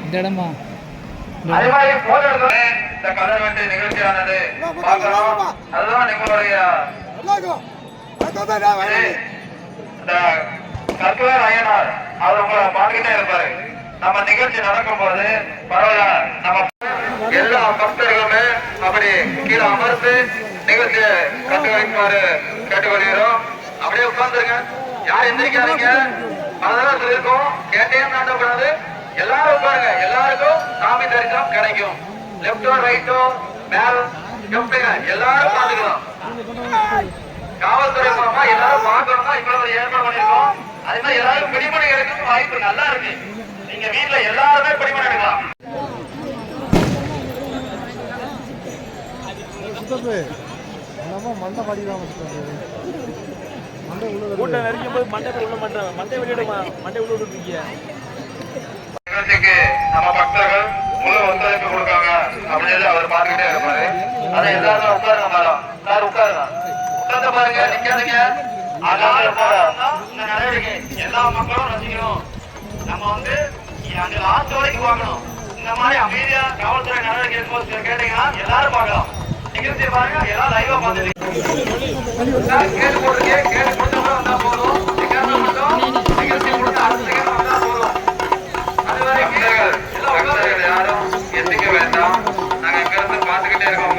இந்த இடமா அதே மாதிரி போன இடத்துல இந்த கலர் வெட்டு நிகழ்ச்சியானது பார்க்கிறோம். அதுதான் எங்களுடைய இந்த கற்கவர் அய்யனார் அவர் உங்களை பார்த்துக்கிட்டே இருப்பாரு. நம்ம நிகழ்ச்சி நடக்கும் போது பரவாயில்ல, நம்ம எல்லா பக்தர்களுமே அப்படி கீழே அமர்ந்து நிகழ்ச்சியை கட்டு வைக்குமாறு கேட்டுக்கொள்கிறோம். அப்படியே உட்கார்ந்துருங்க, யார் எந்திரிக்காதீங்க. அதெல்லாம் சொல்லியிருக்கோம், கேட்டையும் தாண்டக்கூடாது. எல்லாரும் உட்காருங்க, எல்லாருக்கும் சாமி தரிசனம் கிடைக்கும். லெப்டோ ரைட்டோ மேல எல்லாரும் பாத்துக்கலாம். காவல்துறை மூலமா எல்லாரும் பார்க்கணுமா இவ்வளவு ஏற்பாடு பண்ணிருக்கோம். அதே மாதிரி எல்லாரும் பிடிமணி எடுக்க வாய்ப்பு நல்லா இருக்கு. நீங்க வீட்டுல எல்லாருமே பிடிமணி எடுக்கலாம். கூட்டம் நெருங்கும் போது மண்டை உள்ள மாட்டேன், மண்டை வெளியிடுமா, மண்டை உள்ள விட்டுருக்கீங்க. நிகழ்ச்சிக்கு நம்ம பக்தர்கள் முழு ஒத்துழைப்பு கொடுக்காங்க அப்படின்னு அவர் பார்த்துக்கிட்டே இருப்பாரு. அதை எல்லாரும் உட்காருங்க மேடம், சார் உட்காருங்க, உட்கார்ந்து பாருங்க, நிக்காதீங்க. இந்த நடவடிக்கை எல்லா மக்களும் ரசிக்கணும். நம்ம வந்து அங்க லாஸ்ட் வரைக்கும் பார்க்கணும். இந்த மாதிரி அமைதியா காவல்துறை நடவடிக்கை இருக்கும்போது கேட்டீங்கன்னா எல்லாரும் பார்க்கலாம். நிகழ்ச்சியை பாருங்க, எல்லாம் லைவா பார்த்துட்டு கேட்டு போட்டுருக்கே, கேட்டு கொடுத்தவங்க வந்தா போதும். நிகழ்ச்சி கொடுத்து அடுத்த செகண்ட் வந்தா போதும். யாரும் எந்திக்க வேண்டாம். நாங்க இங்க இருந்து பாத்துக்கிட்டே இருக்கோம்.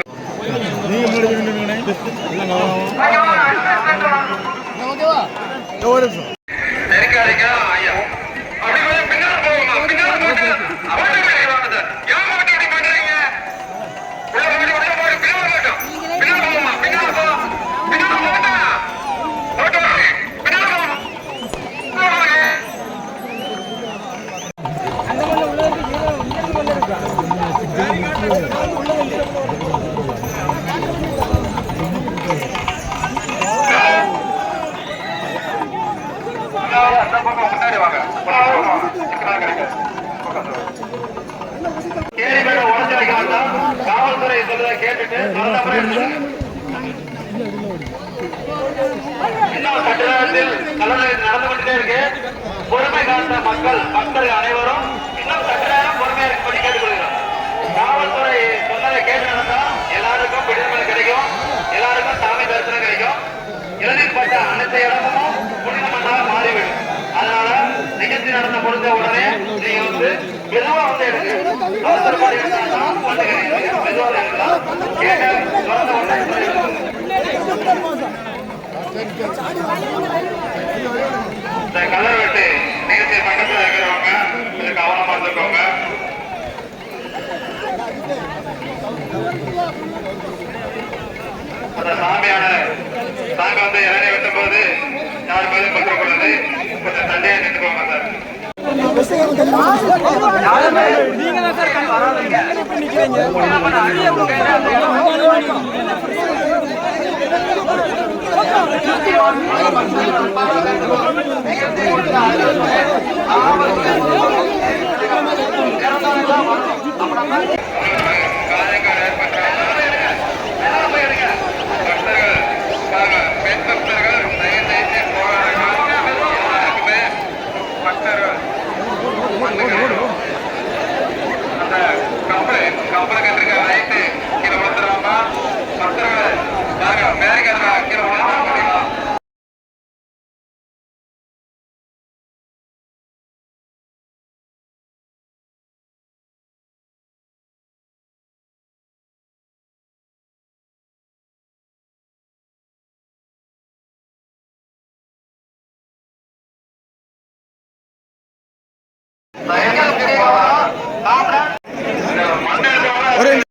நெருக்காதீங்க ஐயா. அப்படி கொஞ்சம் பின்னால போகுமா, பின்னால போட்டு முன்னாடி வாங்க. கேள்வி மேல உடச்சு வைக்க வேண்டாம். காவல்துறை சொல்றதை கேட்டுட்டு இன்னும் சற்று நேரத்தில் கலவரம் நடந்து கொண்டே இருக்கு. பொறுமை காத்த மக்கள் பக்தர்கள் அனைவரும் இன்னும் சற்று நேரம் பொறுமையா இருக்கும்படி கேட்டுக்கொள்கிறோம். காவல்துறை சொன்னதை கேட்டு நடந்தா எல்லாருக்கும் விடுதலை கிடைக்கும், எல்லாருக்கும் சாமி தரிசனம் கிடைக்கும். இளநீர் பட்ட அனைத்து இடமும் புனித மண்ணாக மாறிவிடும். அதனால நிகழ்ச்சி நடந்த முடிஞ்ச உடனே நீங்க வந்து மெதுவா வந்து எடுங்க. அவசரப்படி எடுத்தாலும் மெதுவா எடுக்கலாம். கேட்ட திறந்த உடனே இந்த கலர் வெட்டு நிகழ்ச்சி பக்கத்தில் இருக்கிறவங்க கொஞ்சம் கவனமா இருந்துக்கோங்க. அந்த சாமியான நாங்க வந்து இளநீ வெட்டும் போது யார் மேலும் பற்றக்கூடாது. கொஞ்சம் தண்டையா நின்றுக்கோங்க சார். கப்பலை கட்டிருக்க ரைட்டு கீழே விழுந்துடாம பக்தர்கள் பேரிகா கீழே விழுந்துடாம